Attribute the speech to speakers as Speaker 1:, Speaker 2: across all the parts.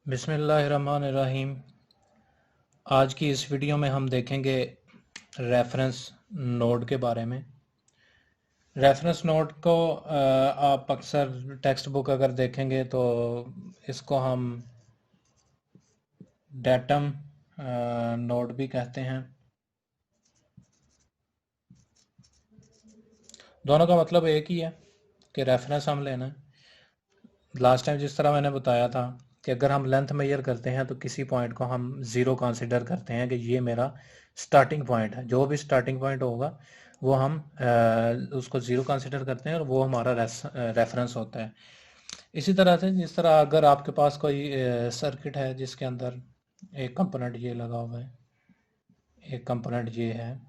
Speaker 1: बिस्मिल्लाहिर्रहमानिर्रहीम। आज की इस वीडियो में हम देखेंगे रेफरेंस नोड के बारे में। रेफरेंस नोड को आप अक्सर टेक्स्ट बुक अगर देखेंगे तो इसको हम डेटम नोड भी कहते हैं। दोनों का मतलब एक ही है कि रेफरेंस हम लेना है। लास्ट टाइम जिस तरह मैंने बताया था कि अगर हम लेंथ मेजर करते हैं तो किसी पॉइंट को हम ज़ीरो कंसिडर करते हैं कि ये मेरा स्टार्टिंग पॉइंट है। जो भी स्टार्टिंग पॉइंट होगा वो हम उसको ज़ीरो कंसिडर करते हैं और वो हमारा रेफरेंस होता है। इसी तरह से जिस तरह अगर आपके पास कोई सर्किट है जिसके अंदर एक कंपोनेंट ये लगा हुआ है, एक कंपोनेंट ये है,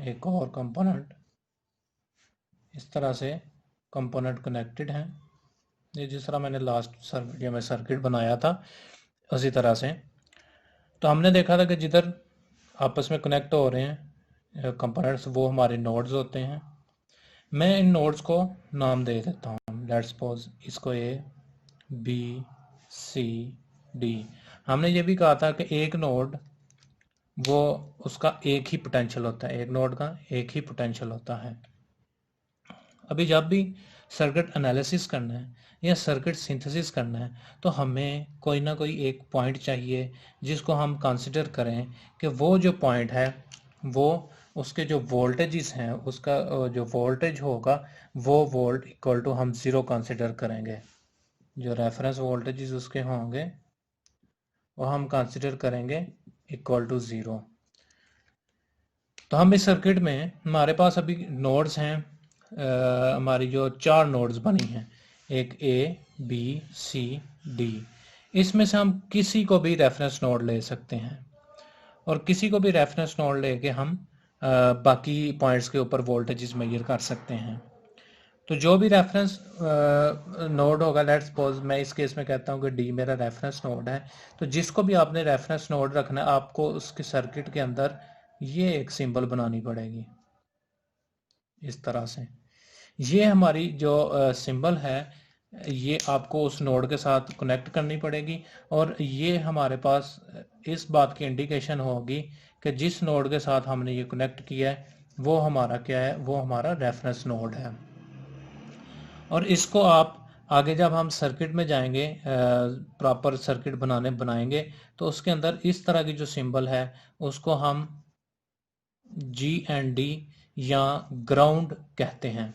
Speaker 1: एक और कंपोनेंट, इस तरह से कंपोनेंट कनेक्टेड हैं। ये जिस तरह मैंने लास्ट वीडियो में सर्किट बनाया था उसी तरह से। तो हमने देखा था कि जिधर आपस में कनेक्ट हो रहे हैं कंपोनेंट्स वो हमारे नोड्स होते हैं। मैं इन नोड्स को नाम दे देता हूँ। लेट्स सपोज इसको ए, बी, सी, डी। हमने ये भी कहा था कि एक नोड वो उसका एक ही पोटेंशियल होता है, एक नोड का एक ही पोटेंशियल होता है। अभी जब भी सर्किट एनालिसिस करना है या सर्किट सिंथेसिस करना है तो हमें कोई ना कोई एक पॉइंट चाहिए जिसको हम कंसिडर करें कि वो जो पॉइंट है वो उसके जो वोल्टेजेस हैं उसका जो वोल्टेज होगा वो वोल्ट इक्वल टू हम ज़ीरो कंसिडर करेंगे। जो रेफरेंस वोल्टेजेस उसके होंगे वो हम कंसिडर करेंगे इक्वल टू ज़ीरो। तो हम इस सर्किट में हमारे पास अभी नोड्स हैं, हमारी जो चार नोड्स बनी हैं, एक ए, बी, सी, डी। इसमें से हम किसी को भी रेफरेंस नोड ले सकते हैं और किसी को भी रेफरेंस नोड लेके हम बाकी पॉइंट्स के ऊपर वोल्टेजेस मेजर कर सकते हैं। तो जो भी रेफरेंस नोड होगा, लेट्स सपोज मैं इस केस में कहता हूँ कि डी मेरा रेफरेंस नोड है, तो जिसको भी आपने रेफरेंस नोड रखना है आपको उसके सर्किट के अंदर ये एक सिंबल बनानी पड़ेगी इस तरह से। ये हमारी जो सिंबल है ये आपको उस नोड के साथ कनेक्ट करनी पड़ेगी और ये हमारे पास इस बात की इंडिकेशन होगी कि जिस नोड के साथ हमने ये कनेक्ट किया है वो हमारा क्या है, वो हमारा रेफरेंस नोड है। और इसको आप आगे जब हम सर्किट में जाएंगे, प्रॉपर सर्किट बनाएंगे तो उसके अंदर इस तरह की जो सिंबल है उसको हम जी एंड डी या ग्राउंड कहते हैं,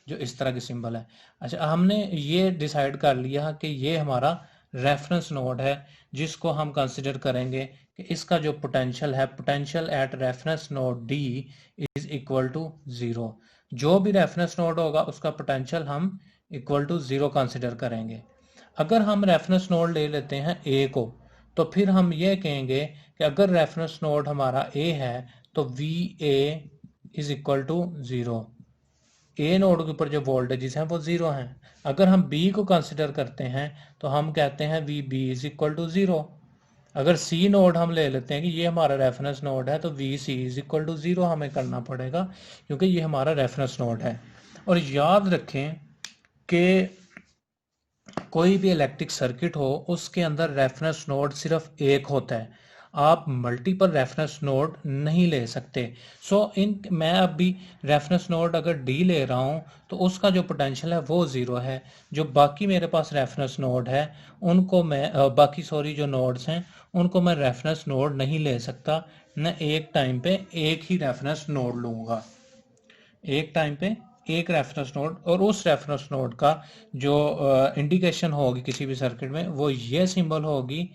Speaker 1: जो इस तरह की सिंबल है। अच्छा, हमने ये डिसाइड कर लिया कि ये हमारा रेफरेंस नोड है जिसको हम कंसिडर करेंगे कि इसका जो पोटेंशियल है, potential at reference node D is equal to zero. जो भी रेफरेंस नोड होगा उसका पोटेंशियल हम इक्वल टू ज़ीरो कंसिडर करेंगे। अगर हम रेफरेंस नोड ले लेते हैं ए को तो फिर हम ये कहेंगे कि अगर रेफरेंस नोड हमारा ए है तो V A is equal to zero. A node के ऊपर जो वोल्टेजेस हैं वो ज़ीरो हैं। अगर हम बी को कंसिडर करते हैं तो हम कहते हैं V B is equal to zero. अगर सी नोड हम ले लेते हैं कि ये हमारा रेफरेंस नोड है तो V C is equal to zero हमें करना पड़ेगा क्योंकि ये हमारा रेफरेंस नोड है। और याद रखें कि कोई भी इलेक्ट्रिक सर्किट हो उसके अंदर रेफरेंस नोड सिर्फ एक होता है, आप मल्टीपल रेफरेंस नोड नहीं ले सकते। मैं अभी रेफरेंस नोड अगर डी ले रहा हूँ तो उसका जो पोटेंशियल है वो ज़ीरो है। जो बाकी मेरे पास रेफरेंस नोड है उनको मैं बाकी सॉरी जो नोड्स हैं उनको मैं रेफरेंस नोड नहीं ले सकता। मैं एक टाइम पे एक ही रेफरेंस नोड लूँगा, एक टाइम पे एक रेफरेंस नोड, और उस रेफरेंस नोड का जो इंडिकेशन होगी किसी भी सर्किट में वो ये सिंबल होगी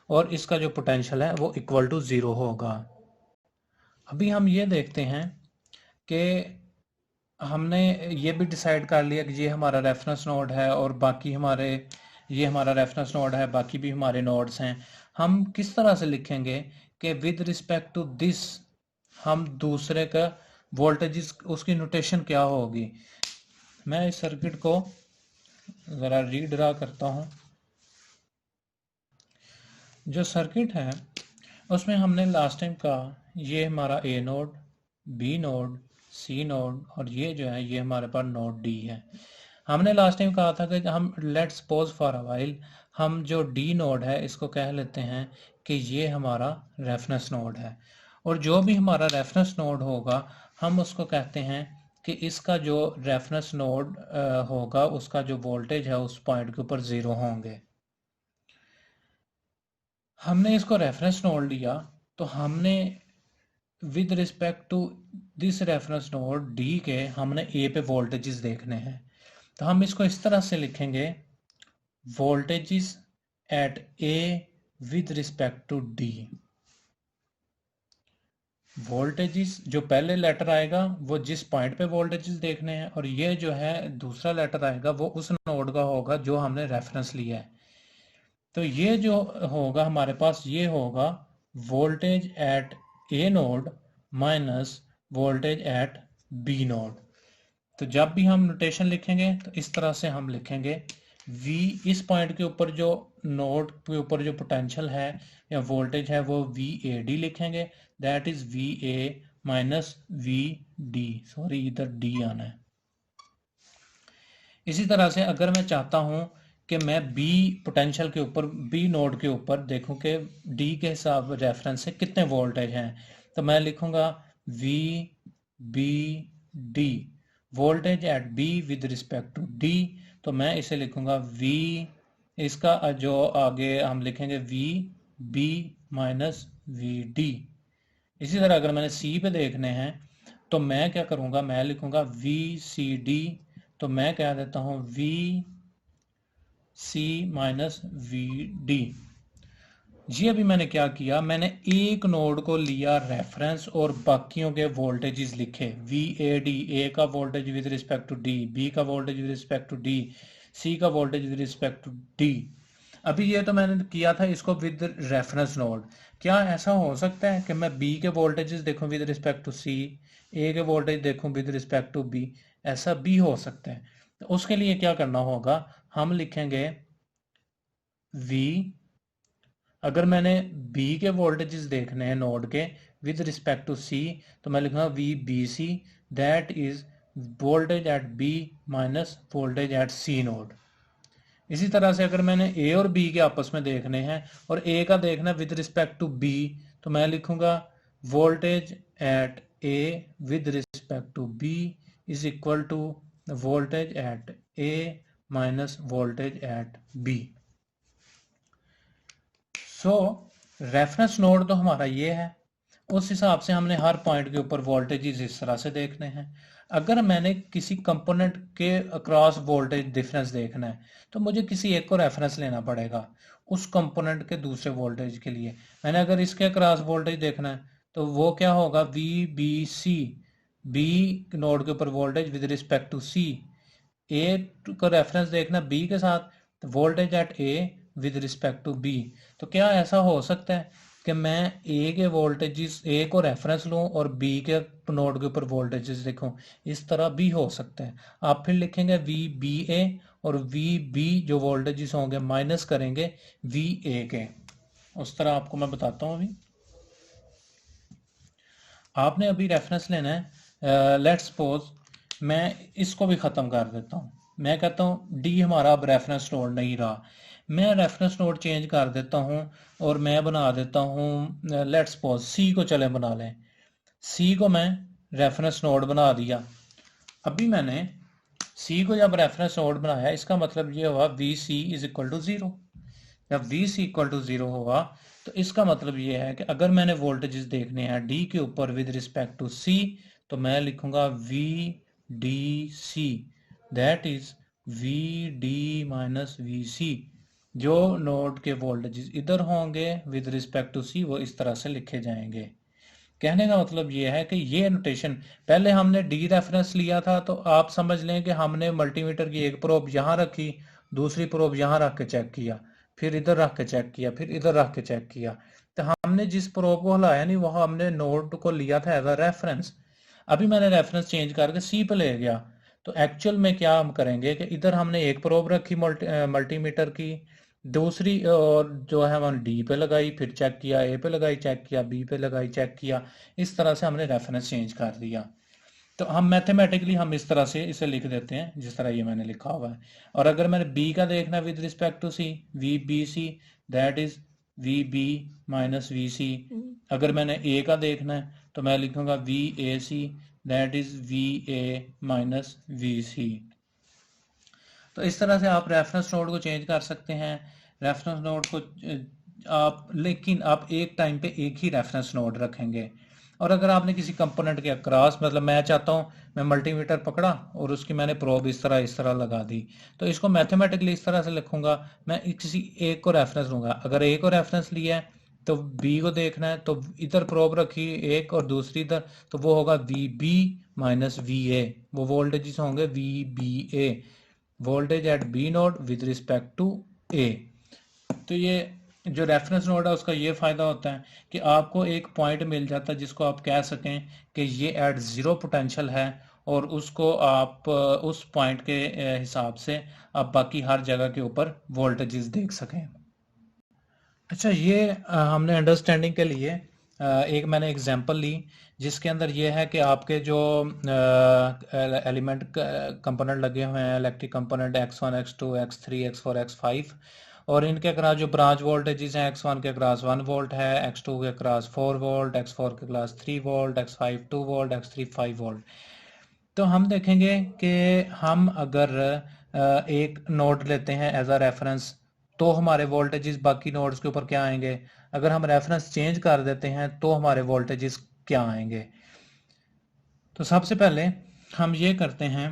Speaker 1: और इसका जो पोटेंशियल है वो इक्वल टू ज़ीरो होगा। अभी हम ये देखते हैं कि हमने ये भी डिसाइड कर लिया कि ये हमारा रेफरेंस नोड है और बाकी हमारे ये हमारा रेफरेंस नोड है, बाकी भी हमारे नोड्स हैं। हम किस तरह से लिखेंगे कि विद रिस्पेक्ट टू दिस हम दूसरे का वोल्टेज उसकी नोटेशन क्या होगी। मैं इस सर्किट को ज़रा रीड्रा करता हूँ। जो सर्किट है उसमें हमने लास्ट टाइम कहा ये हमारा ए नोड, बी नोड, सी नोड और ये जो है ये हमारे पास नोड डी है। हमने लास्ट टाइम कहा था कि हम let's suppose for a while हम जो डी नोड है इसको कह लेते हैं कि ये हमारा रेफरेंस नोड है, और जो भी हमारा रेफरेंस नोड होगा हम उसको कहते हैं कि इसका जो रेफरेंस नोड होगा उसका जो वोल्टेज है उस पॉइंट के ऊपर 0 होंगे। हमने इसको रेफरेंस नोड लिया तो हमने with respect to this reference node D के हमने ए पे वोल्टेजेस देखने हैं। तो हम इसको इस तरह से लिखेंगे, voltages at A with respect to D. Voltages जो पहले लेटर आएगा वो जिस पॉइंट पे वोल्टेजेस देखने हैं, और ये जो है दूसरा लेटर आएगा वो उस नोड का होगा जो हमने रेफरेंस लिया है। तो ये जो होगा हमारे पास ये होगा voltage at A node minus voltage at B node. तो जब भी हम नोटेशन लिखेंगे तो इस तरह से हम लिखेंगे, V इस पॉइंट के ऊपर जो नोड के ऊपर जो पोटेंशियल है या वोल्टेज है वो VAD लिखेंगे, that is VA minus VD, sorry इधर D आना है। इसी तरह से अगर मैं चाहता हूं कि मैं B पोटेंशियल के ऊपर B नोड के ऊपर देखूं कि D के हिसाब रेफरेंस से कितने वोल्टेज हैं, तो मैं लिखूंगा VBD voltage at B with respect to D। तो मैं इसे लिखूंगा V, इसका जो आगे हम लिखेंगे VB माइनस VD। इसी तरह अगर मैंने C पे देखने हैं तो मैं क्या करूंगा, मैं लिखूंगा VCD। तो मैं कह देता हूं VC माइनस VD। ये अभी मैंने क्या किया, मैंने एक नोड को लिया रेफरेंस और बाकियों के वोल्टेजेस लिखे, VAD ए का voltage with respect to D, B का voltage with respect to D, C का voltage with respect to D। अभी ये तो मैंने किया था इसको विद रेफरेंस नोड। क्या ऐसा हो सकता है कि मैं B के वोल्टेजेस देखूं with respect to C, A के वोल्टेज देखूं विद रिस्पेक्ट टू B? ऐसा भी हो सकता है। तो उसके लिए क्या करना होगा, हम लिखेंगे V, अगर मैंने B के वोल्टेजेस देखने हैं नोड के विद रिस्पेक्ट टू C तो मैं लिखूंगा VBC, that is voltage at B minus voltage at C node. इसी तरह से अगर मैंने A और B के आपस में देखने हैं और A का देखना विद रिस्पेक्ट टू B तो मैं लिखूंगा voltage at A with respect to B is equal to voltage at A minus voltage at B। So reference node तो हमारा ये है, उस हिसाब से हमने हर पॉइंट के ऊपर वोल्टेज इस तरह से देखने हैं। अगर मैंने किसी कंपोनेंट के अक्रॉस वोल्टेज डिफरेंस देखना है तो मुझे किसी एक को रेफरेंस लेना पड़ेगा उस कंपोनेंट के दूसरे वोल्टेज के लिए। मैंने अगर इसके अक्रॉस वोल्टेज देखना है तो वो क्या होगा, VBC, B नोड के ऊपर voltage with respect to C, A को रेफरेंस देखना B के साथ, तो voltage at A with respect to B। तो क्या ऐसा हो सकता है कि मैं A के वोल्टेजेस A को रेफरेंस लूं और B के नोड के ऊपर वोल्टेजेस देखूं? इस तरह भी हो सकता है। आप फिर लिखेंगे VBA और VB जो वोल्टेजेस होंगे माइनस करेंगे VA के। उस तरह आपको मैं बताता हूं। अभी आपने अभी रेफरेंस लेना है, लेट्स सपोज मैं इसको भी ख़त्म कर देता हूँ। मैं कहता हूँ D हमारा अब रेफरेंस नोड नहीं रहा, मैं रेफरेंस नोड चेंज कर देता हूँ और मैं बना देता हूँ, लेट्स सपोज C को चले बना लें। C को मैं रेफरेंस नोड बना दिया। अभी मैंने C को जब रेफरेंस नोड बनाया इसका मतलब ये हुआ VC इज इक्वल टू 0। जब VC इक्वल टू 0 होगा तो इसका मतलब ये है कि अगर मैंने वोल्टेजेस देखने हैं D के ऊपर विद रिस्पेक्ट टू C तो मैं लिखूंगा VDC, that is VD minus VC। जो नोड के वोल्टेजेस इधर होंगे विद रिस्पेक्ट टू C वो इस तरह से लिखे जाएंगे। कहने का मतलब ये है कि ये नोटेशन, पहले हमने D रेफरेंस लिया था तो आप समझ लें कि हमने मल्टीमीटर की एक प्रोब यहाँ रखी, दूसरी प्रोब यहाँ रख के चेक किया, फिर इधर रख के चेक किया, फिर इधर रख के चेक किया। तो हमने जिस प्रोब को हिलाया नहीं वो हमने नोड को लिया था एज अ रेफरेंस। अभी मैंने रेफरेंस चेंज करके C पे ले गया तो एक्चुअल में क्या हम करेंगे कि इधर हमने एक प्रोब रखी मल्टीमीटर की, दूसरी और जो है हमने D पे लगाई, फिर चेक किया, A पे लगाई चेक किया, B पे लगाई चेक किया। इस तरह से हमने रेफरेंस चेंज कर दिया। तो हम मैथमेटिकली हम इस तरह से इसे लिख देते हैं जिस तरह ये मैंने लिखा हुआ है। और अगर मैंने बी का देखना with respect to C, V B C that is V B minus V C. अगर मैंने ए का देखना है तो मैं लिखूंगा V A C that is V A minus V C. तो इस तरह से आप रेफरेंस नोड को चेंज कर सकते हैं। रेफरेंस नोड को आप, लेकिन आप एक टाइम पे एक ही रेफरेंस नोड रखेंगे। और अगर आपने किसी कंपोनेंट के अक्रॉस, मतलब मैं चाहता हूँ मैं मल्टीमीटर पकड़ा और उसकी मैंने प्रोब इस तरह लगा दी, तो इसको मैथमेटिकली इस तरह से लिखूंगा, मैं किसी एक को रेफरेंस लूंगा। अगर ए को रेफरेंस लिया है तो बी को देखना है तो इधर प्रोब रखी एक और दूसरी इधर, तो वो होगा V B minus V A. वो वोल्टेजेस होंगे V B A, voltage at B node with respect to A. तो ये जो रेफरेंस नोड है उसका ये फायदा होता है कि आपको एक पॉइंट मिल जाता है जिसको आप कह सकें कि ये एट जीरो पोटेंशियल है, और उसको आप उस पॉइंट के हिसाब से आप बाकी हर जगह के ऊपर वोल्टेजेस देख सकें। अच्छा, ये हमने अंडरस्टैंडिंग के लिए एक मैंने एग्जांपल ली जिसके अंदर ये है कि आपके जो एलिमेंट कंपोनेंट लगे हुए हैं, electric component x1 x2 x3 x4 x5, और इनके अक्रॉस जो ब्रांच वोल्टेजेस हैं, x1 के अक्रॉस 1 वोल्ट है, x2 के अक्रॉस 4 वोल्ट, x4 के across 3 volt, x5 2 volt, x3 5 volt. तो हम देखेंगे कि हम अगर एक नोड लेते हैं एज अ रेफरेंस तो हमारे वोल्टेजेस बाकी नोड्स के ऊपर क्या आएंगे। अगर हम रेफरेंस चेंज कर देते हैं तो हमारे वोल्टेजेस क्या आएंगे। तो सबसे पहले हम ये करते हैं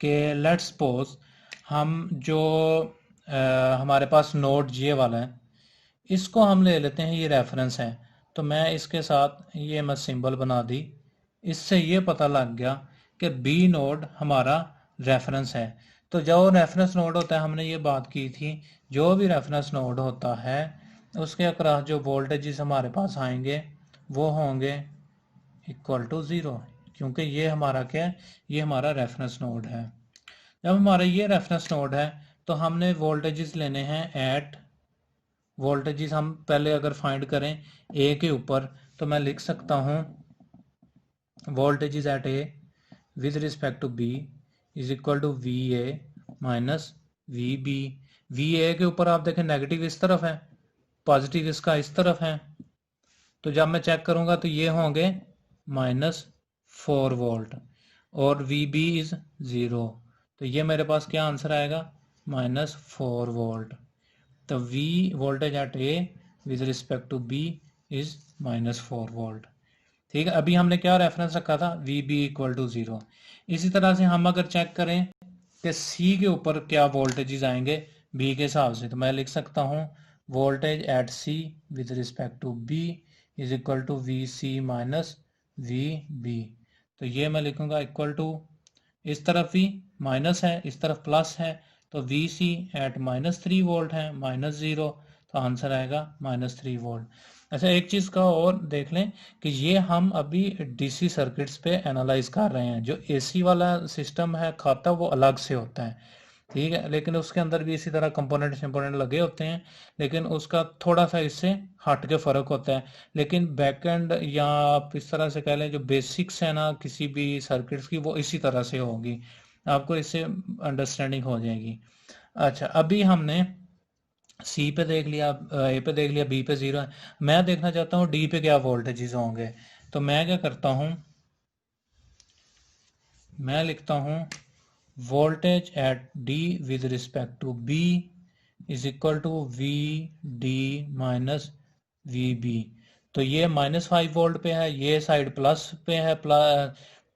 Speaker 1: कि लेट्स सपोज हम जो हमारे पास नोड ये वाला है इसको हम ले लेते हैं, ये रेफरेंस है। तो मैं इसके साथ ये मैं सिंबल बना दी, इससे ये पता लग गया कि बी नोड हमारा रेफरेंस है। तो जो रेफरेंस नोड होता है, हमने ये बात की थी, जो भी रेफरेंस नोड होता है उसके अक्रॉस जो वोल्टेजेस हमारे पास आएंगे वो होंगे इक्वल टू ज़ीरो, क्योंकि ये हमारा क्या है, ये हमारा रेफरेंस नोड है। जब हमारा ये रेफरेंस नोड है तो हमने वोल्टेजेस लेने हैं एट, वोल्टेजेस हम पहले अगर फाइंड करें ए के ऊपर तो मैं लिख सकता हूँ voltages at A with respect to B is equal to V A minus V B. V A के ऊपर आप देखें नेगेटिव इस तरफ है, पॉजिटिव इसका इस तरफ है, तो जब मैं चेक करूंगा तो ये होंगे -4 वोल्ट, और वी बी इज 0, तो ये मेरे पास क्या आंसर आएगा, -4 वोल्ट। तो V voltage at A with respect to B is -4 volt. ठीक है, अभी हमने क्या रेफरेंस रखा था, VB इक्वल टू 0। इसी तरह से हम अगर चेक करें कि C के ऊपर क्या वोल्टेजेस आएंगे B के हिसाब से, तो मैं लिख सकता हूँ voltage at C with respect to B is equal to VC minus VB। तो ये मैं लिखूंगा इक्वल टू, इस तरफ भी माइनस है इस तरफ प्लस है, तो वी सी एट -3 वोल्ट है -0, तो आंसर आएगा -3 वोल्ट। अच्छा, एक चीज़ का और देख लें कि ये हम अभी डीसी सर्किट्स पे एनालाइज कर रहे हैं। जो एसी वाला सिस्टम है खाता वो अलग से होता है, ठीक है, लेकिन उसके अंदर भी इसी तरह कंपोनेंट शंपोनेंट लगे होते हैं, लेकिन उसका थोड़ा सा इससे हट के फ़र्क होता है। लेकिन बैकएंड या आप इस तरह से कह लें जो बेसिक्स है ना किसी भी सर्किट्स की, वो इसी तरह से होगी, आपको इससे अंडरस्टैंडिंग हो जाएगी। अच्छा, अभी हमने सी पे देख लिया, ए पे देख लिया, बी पे 0 है। मैं देखना चाहता हूँ डी पे क्या वोल्टेजेस होंगे। तो मैं क्या करता हूँ, मैं लिखता हूँ voltage at D with respect to B is equal to V D minus V B. तो ये -5 वोल्ट पे है, ये साइड प्लस पे है,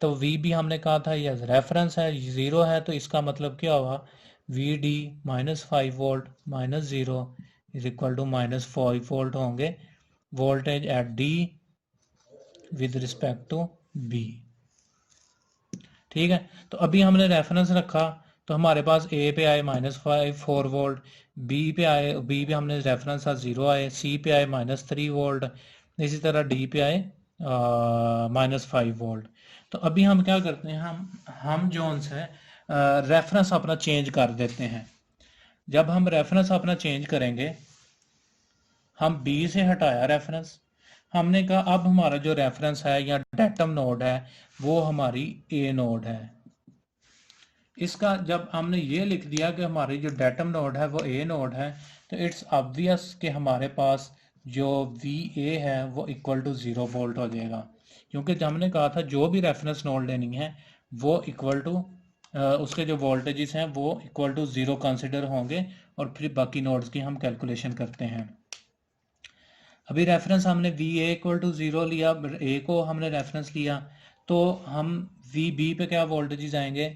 Speaker 1: तो वी बी हमने कहा था ये रेफरेंस है, 0 है, तो इसका मतलब क्या होगा, V D -5 volt -0 is equal to -5 volt होंगे voltage at D with respect to B. ठीक है, तो अभी हमने रेफरेंस रखा तो हमारे पास ए पे आए -4 वोल्ट, बी पे आए, बी पे हमने रेफरेंस था 0 आए, सी पे आए -3 वोल्ट, इसी तरह डी पे आए -5 वोल्ट। तो अभी हम क्या करते हैं, हम जोन से रेफरेंस अपना चेंज कर देते हैं। जब हम रेफरेंस अपना चेंज करेंगे, हम बी से हटाया रेफरेंस, हमने कहा अब हमारा जो रेफरेंस है या डेटम नोड है वो हमारी ए नोड है। इसका जब हमने ये लिख दिया कि हमारी जो डेटम नोड है वो ए नोड है, तो इट्स ऑब्वियस कि हमारे पास जो वी ए है वो इक्वल टू 0 वोल्ट हो जाएगा, क्योंकि जब हमने कहा था जो भी रेफरेंस नोड लेनी है वो इक्वल टू उसके जो वोल्टेजेस हैं वो इक्वल टू 0 कंसिडर होंगे, और फिर बाकी नोड्स की हम कैलकुलेशन करते हैं। अभी रेफरेंस हमने वी ए इक्वल टू 0 लिया, ए को हमने रेफरेंस लिया, तो हम वी बी पे क्या वोल्टेजेस आएंगे,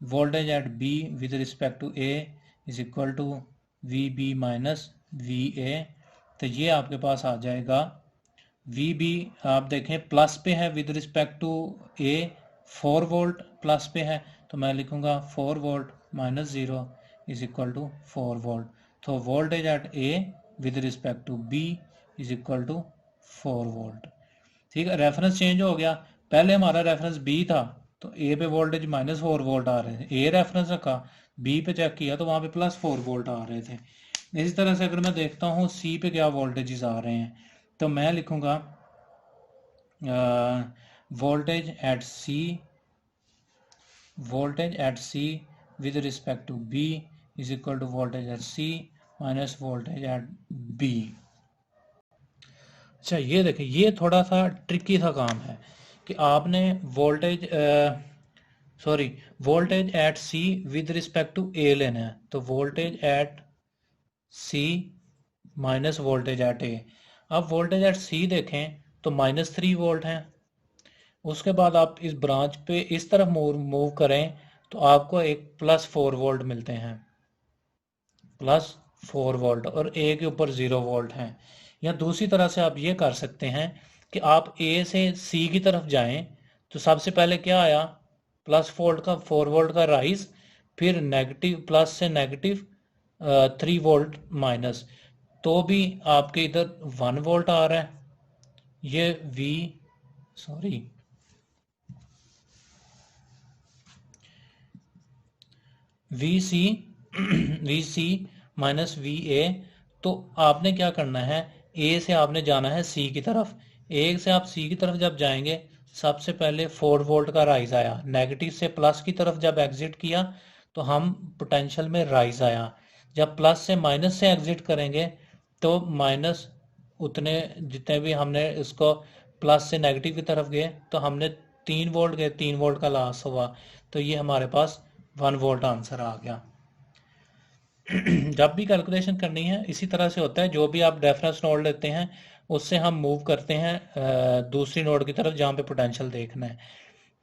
Speaker 1: voltage at B with respect to A is equal to V B minus V A. तो ये आपके पास आ जाएगा वी बी, आप देखें प्लस पे है with respect to A, 4 volt plus पे है, तो मैं लिखूंगा 4 volt minus 0 is equal to 4 volt. तो voltage at A with respect to B is equal to 4 volt. ठीक है, रेफरेंस चेंज हो गया। पहले हमारा रेफरेंस बी था तो ए पे वोल्टेज माइनस 4 वोल्ट आ रहे थे, ए रेफरेंस रखा, बी पे चेक किया तो वहाँ पे प्लस 4 वोल्ट आ रहे थे। इसी तरह से अगर मैं देखता हूँ सी पे क्या वोल्टेजेस आ रहे हैं, तो मैं लिखूंगा voltage at C with respect to B is equal to voltage at C minus voltage at B. अच्छा ये देखें, ये थोड़ा सा ट्रिकी सा काम है कि आपने voltage at C with respect to A लेना है, तो voltage at C minus voltage at A. अब वोल्टेज एट सी देखें तो -3 वोल्ट है, उसके बाद आप इस ब्रांच पे इस तरफ मूव करें तो आपको एक +4 वोल्ट मिलते हैं, +4 वोल्ट, और ए के ऊपर 0 वोल्ट है। या दूसरी तरह से आप ये कर सकते हैं कि आप ए से सी की तरफ जाएं तो सबसे पहले क्या आया, +4 वोल्ट का राइज, फिर नेगेटिव प्लस से नेगेटिव 3 वोल्ट माइनस, तो भी आपके इधर 1 वोल्ट आ रहा है। ये V C minus V A. तो आपने क्या करना है, ए से आपने जाना है सी की तरफ, ए से आप सी की तरफ जब जाएंगे सबसे पहले 4 वोल्ट का राइज आया, नेगेटिव से प्लस की तरफ जब एग्जिट किया तो हम पोटेंशियल में राइज आया, जब प्लस से माइनस से एग्जिट करेंगे तो माइनस उतने जितने भी हमने इसको प्लस से नेगेटिव की तरफ गए तो हमने 3 वोल्ट गए, 3 वोल्ट का लॉस हुआ, तो ये हमारे पास 1 वोल्ट आंसर आ गया। जब भी कैलकुलेशन करनी है इसी तरह से होता है, जो भी आप रेफरेंस नोड लेते हैं उससे हम मूव करते हैं दूसरी नोड की तरफ जहाँ पे पोटेंशियल देखना है।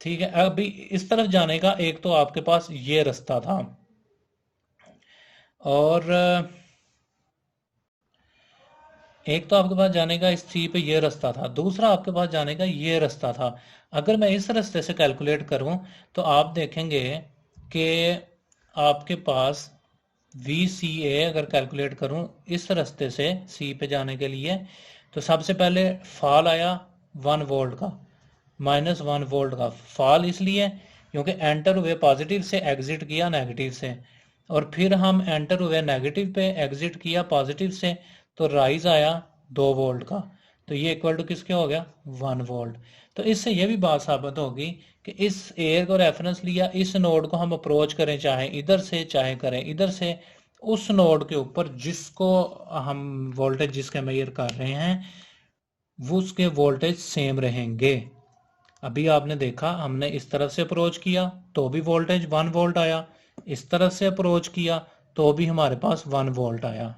Speaker 1: ठीक है, अभी इस तरफ जाने का एक तो आपके पास ये रास्ता था, और एक तो आपके पास जाने का इस सी पे ये रास्ता था, दूसरा आपके पास जाने का ये रास्ता था। अगर मैं इस रास्ते से कैलकुलेट करूं तो आप देखेंगे कि आपके पास वी सी ए अगर कैलकुलेट करूं इस रास्ते से सी पे जाने के लिए, तो सबसे पहले फॉल आया 1 वोल्ट का, -1 वोल्ट का फॉल, इसलिए क्योंकि एंटर हुए पॉजिटिव से, एग्जिट किया नेगेटिव से, और फिर हम एंटर हुए नेगेटिव पे, एग्जिट किया पॉजिटिव से, तो राइज आया 2 वोल्ट का, तो ये इक्वल टू किसके हो गया, 1 वोल्ट। तो इससे ये भी बात साबित होगी कि इस एयर को रेफरेंस लिया, इस नोड को हम अप्रोच करें चाहे इधर से चाहे करें इधर से, उस नोड के ऊपर जिसको हम वोल्टेज जिसके मेजर कर रहे हैं वो उसके वोल्टेज सेम रहेंगे। अभी आपने देखा हमने इस तरफ से अप्रोच किया तो भी वोल्टेज 1 वोल्ट आया, इस तरफ से अप्रोच किया तो भी हमारे पास 1 वोल्ट आया।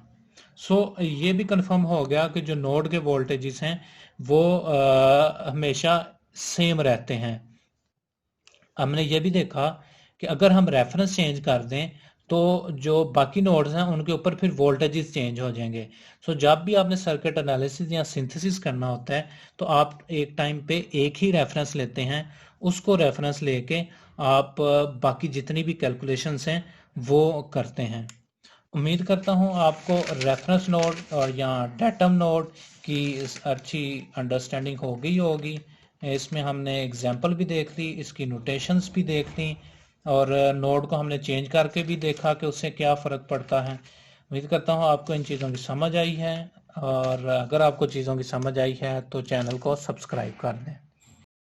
Speaker 1: सो ये भी कंफर्म हो गया कि जो नोड के वोल्टेजेस हैं वो हमेशा सेम रहते हैं। हमने ये भी देखा कि अगर हम रेफरेंस चेंज कर दें तो जो बाकी नोड्स हैं उनके ऊपर फिर वोल्टेजेस चेंज हो जाएंगे। सो जब भी आपने सर्किट एनालिसिस या सिंथेसिस करना होता है तो आप एक टाइम पे एक ही रेफरेंस लेते हैं, उसको रेफरेंस लेके आप बाकी जितनी भी कैलकुलेशंस हैं वो करते हैं। उम्मीद करता हूँ आपको रेफरेंस नोड और या डेटम नोड की अच्छी अंडरस्टैंडिंग हो गई होगी। इसमें हमने एग्जांपल भी देख ली, इसकी नोटेशंस भी देख ली, और नोड को हमने चेंज करके भी देखा कि उससे क्या फ़र्क पड़ता है। उम्मीद करता हूँ आपको इन चीज़ों की समझ आई है। और अगर आपको चीज़ों की समझ आई है तो चैनल को सब्सक्राइब कर दें।